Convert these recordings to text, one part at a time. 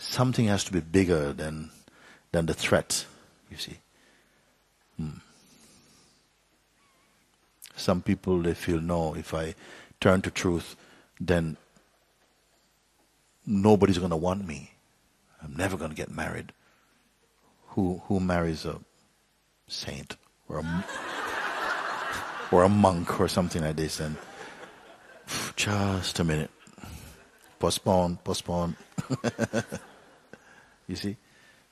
something has to be bigger than the threat, you see. Some people, they feel, no, if I turn to truth, then nobody's going to want me. I'm never going to get married. Who marries a saint or a monk or something like this? And just a minute. Postpone. You see?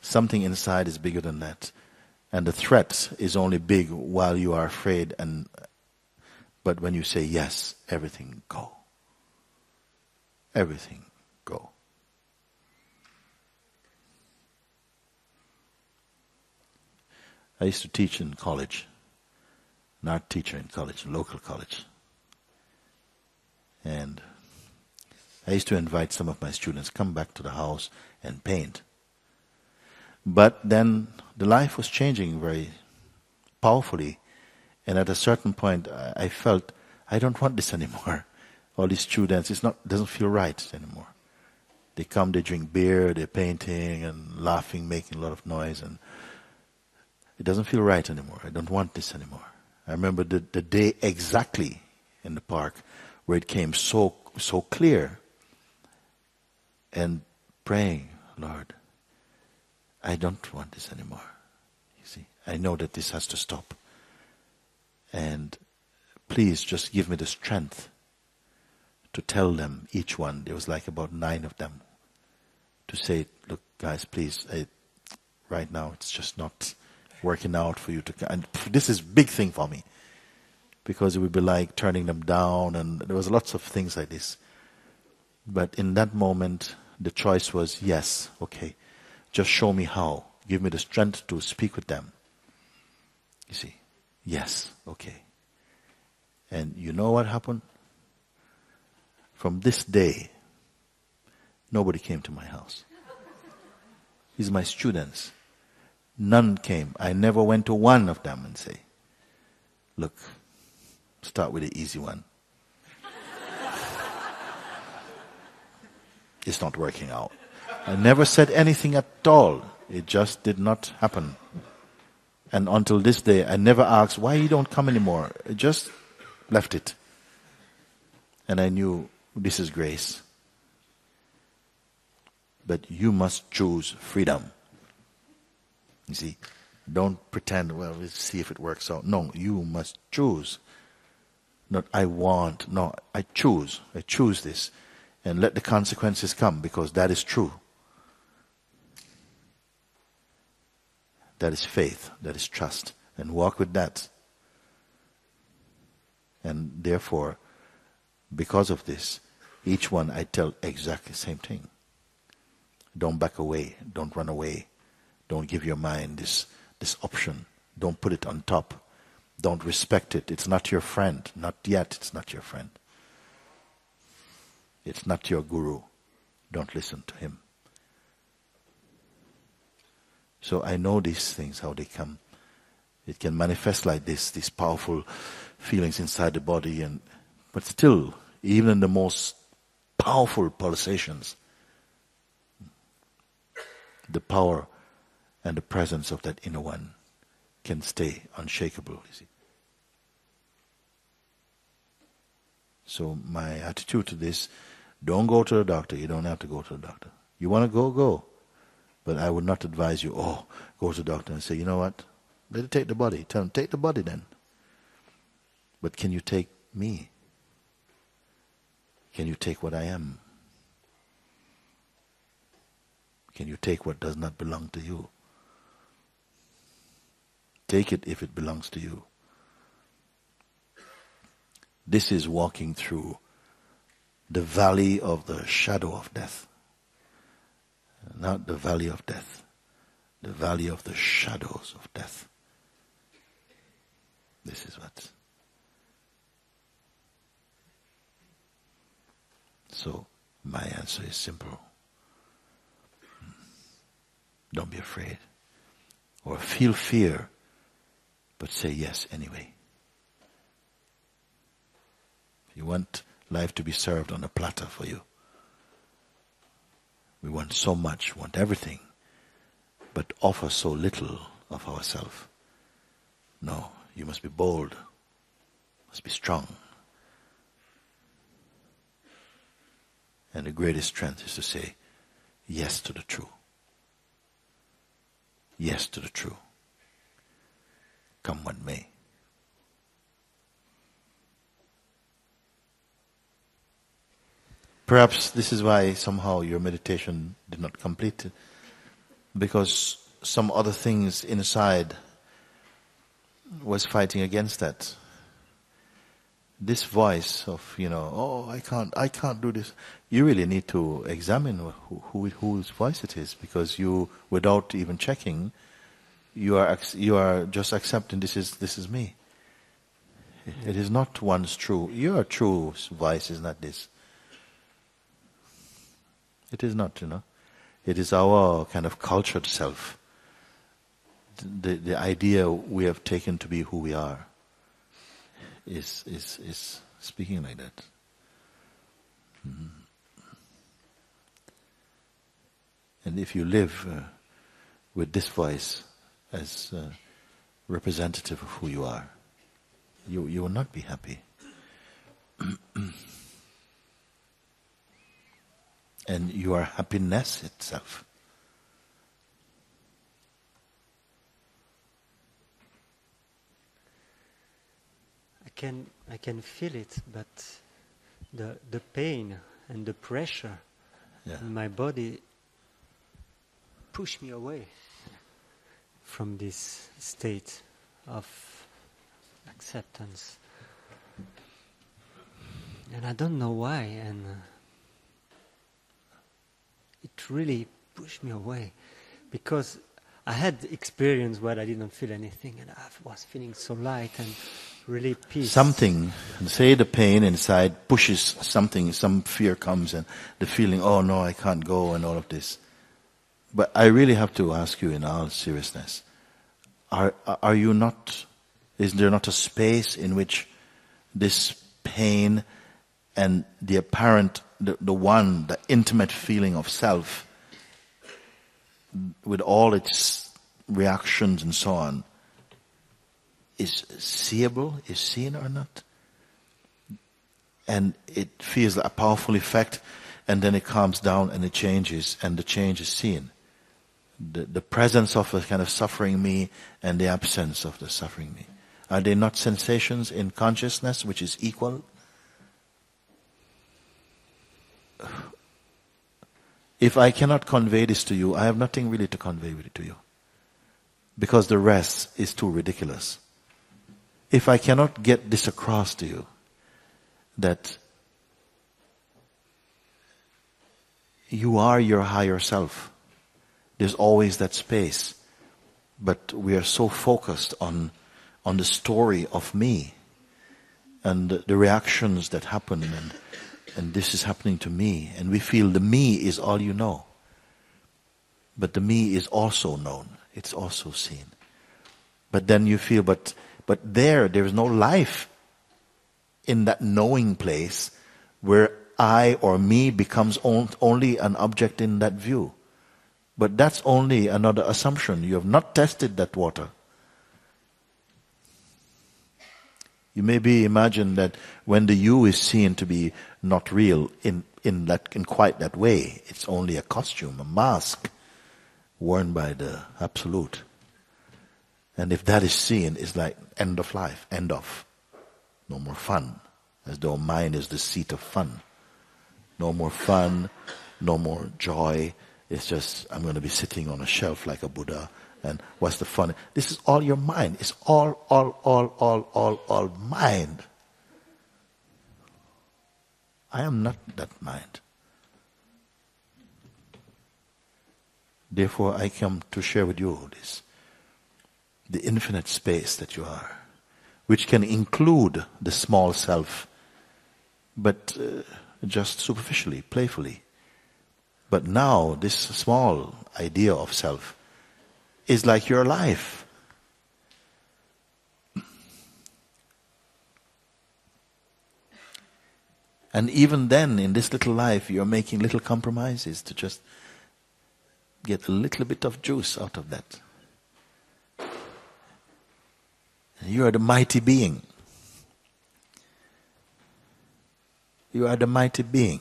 Something inside is bigger than that. And the threat is only big while you are afraid. But when you say yes, everything go. Everything go. I used to teach in college. An art teacher in college, a local college. And I used to invite some of my students, come back to the house and paint. But then the life was changing very powerfully. And at a certain point, I felt, I don't want this anymore. All these students, it doesn't feel right anymore. They come, they drink beer, they're painting and laughing, making a lot of noise, and it doesn't feel right anymore. I don't want this anymore. I remember the day exactly in the park where it came so clear, and praying, Lord, I don't want this anymore. You see, I know that this has to stop. And please just give me the strength to tell them, each one, there was like about 9 of them, to say, look guys, please, right now it's just not working out for you to, and this is a big thing for me, because it would be like turning them down, and there was lots of things like this. But in that moment, the choice was, yes, okay, just show me how. Give me the strength to speak with them. You see, yes, okay. And you know what happened? From this day, nobody came to my house. These are my students. None came. I never went to one of them and say, look, start with the easy one. It's not working out. I never said anything at all. It just did not happen. And until this day, I never asked, why you don't come anymore? I just left it. And I knew this is grace. But you must choose freedom. You see, don't pretend, well, let's see if it works out. No, you must choose. Not I want, no, I choose. I choose this. And let the consequences come, because that is true. That is faith, that is trust. And walk with that. And therefore, because of this, each one I tell exactly the same thing. Don't back away, don't run away. Don't give your mind this option. Don't put it on top. Don't respect it. It's not your friend. Not yet, it's not your friend. It's not your guru. Don't listen to him. So I know these things, how they come. It can manifest like this, these powerful feelings inside the body, but still, even in the most powerful pulsations, the power and the presence of that inner one can stay unshakable, you see. So my attitude to this, don't go to the doctor. You don't have to go to the doctor. You want to go, go. But I would not advise you, go to the doctor and say, you know what, let it take the body. Tell him, take the body then. But can you take me? Can you take what I am? Can you take what does not belong to you? Take it if it belongs to you. This is walking through the valley of the shadow of death. Not the valley of death. The valley of the shadows of death. This is what. So, my answer is simple. Don't be afraid. Or feel fear, but say yes anyway. If you want life to be served on a platter for you, We want so much, want everything, but offer so little of ourselves. No, you must be bold, must be strong. And the greatest strength is to say yes to the true. Yes to the true. Come what may. Perhaps this is why somehow your meditation did not complete, because some other things inside was fighting against that. This voice of, oh, I can't do this. You really need to examine whose voice it is, because you, without even checking, you are just accepting this is me. It is not one's true. Your true voice is not this. It is not, It is our kind of cultured self. The idea we have taken to be who we are is speaking like that. Mm-hmm. And if you live with this voice as representative of who you are, you will not be happy. And you are happiness itself. I can feel it, but the pain and the pressure in my body push me away from this state of acceptance. And I don't know why, and it really pushed me away, because I had experience where I didn't feel anything, and I was feeling so light and really peace. Something, say the pain inside pushes something, some fear comes, and the feeling, oh no, I can't go, and all of this. But I really have to ask you in all seriousness, are you not, is there not a space in which this pain and the apparent, the intimate feeling of self, with all its reactions and so on, is seeable, is seen or not? And it feels like a powerful effect, and then it calms down and it changes, and the change is seen. The presence of a kind of suffering me and the absence of the suffering me. Are they not sensations in consciousness which is equal? If I cannot convey this to you, I have nothing really to convey with it to you. Because the rest is too ridiculous. If I cannot get this across to you, that you are your higher self, there's always that space. But we are so focused on the story of me and the reactions that happen, and this is happening to me, and we feel the me is all you know. But the me is also known. It's also seen. But then you feel, but there's no life in that knowing place where I or me becomes only an object in that view. But that's only another assumption. You have not tested that water. You maybe imagine that when the you is seen to be not real in quite that way, it's only a costume, a mask worn by the Absolute. And if that is seen, it's like end of life, end of. No more fun, as though mind is the seat of fun. No more fun, no more joy. It's just, I'm going to be sitting on a shelf like a Buddha, and what's the fun? This is all your mind. It's all mind. I am not that mind. Therefore, I come to share with you this, the infinite space that you are, which can include the small self, but just superficially, playfully. But now, this small idea of self is like your life. And even then, in this little life, you're making little compromises to just get a little bit of juice out of that. You are the mighty being. You are the mighty being.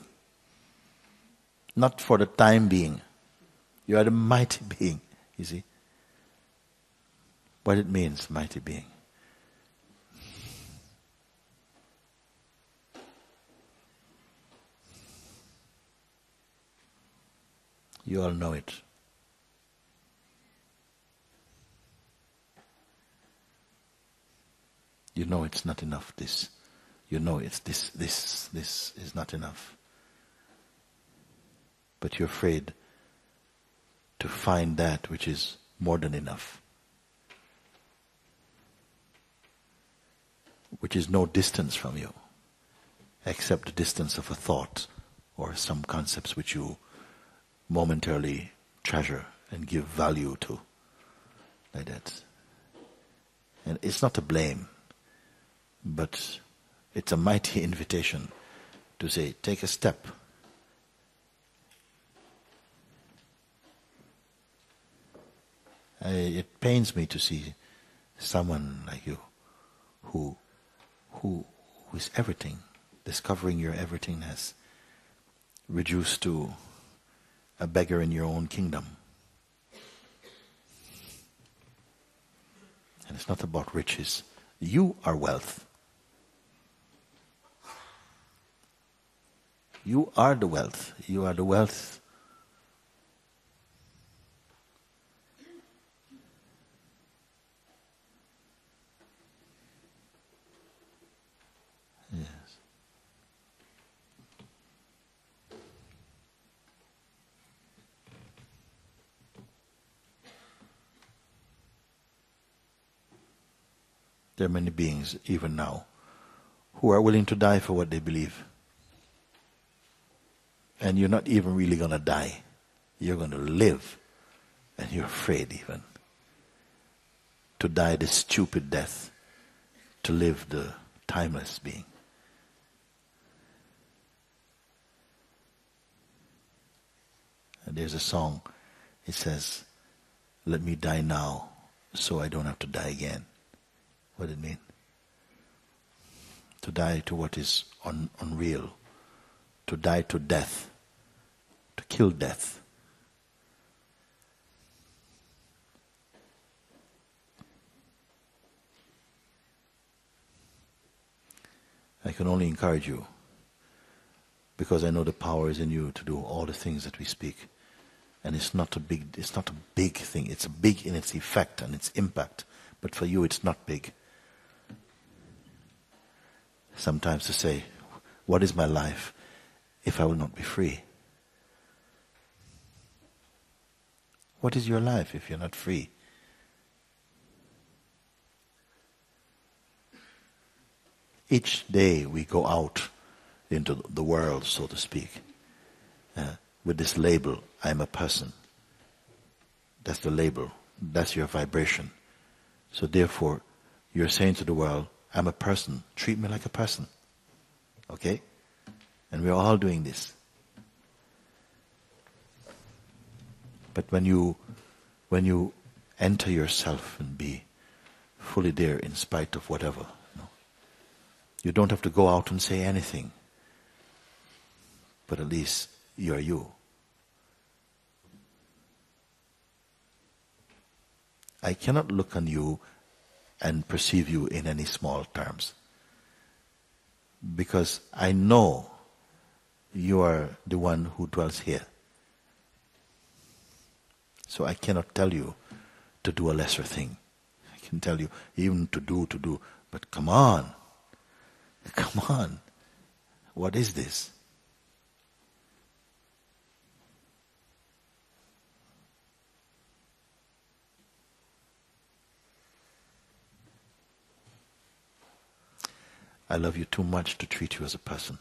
Not for the time being. You are the mighty being, you see. What it means, mighty being. You all know it. You know it's not enough, this. You know it's this is not enough. But you're afraid to find that which is more than enough. Which is no distance from you, except the distance of a thought or some concepts which you momentarily treasure and give value to. Like that. And it's not a blame, but it's a mighty invitation to say, take a step. It pains me to see someone like you who is everything, discovering your everythingness, reduced to a beggar in your own kingdom. And it's not about riches. You are wealth. You are the wealth. You are the wealth. Yes. There are many beings, even now, who are willing to die for what they believe. And you're not even really going to die. You're going to live. And you're afraid even. To die the stupid death. To live the timeless being. And there's a song. It says, let me die now so I don't have to die again. What does it mean? To die to what is unreal. To die to death. To kill death. I can only encourage you, because I know the power is in you to do all the things that we speak. And it's not a big thing. It's big in its effect and its impact. But for you it's not big. Sometimes to say, what is my life if I will not be free? What is your life if you're not free? Each day we go out into the world, so to speak, with this label, I'm a person. That's the label. That's your vibration. So therefore, you're saying to the world, I'm a person. Treat me like a person. Okay? And we're all doing this. But when you enter yourself and be fully there in spite of whatever, you don't have to go out and say anything. But at least you are you. I cannot look on you and perceive you in any small terms. Because I know you are the one who dwells here. So I cannot tell you to do a lesser thing. I can tell you even to do. But come on. Come on. What is this? I love you too much to treat you as a person.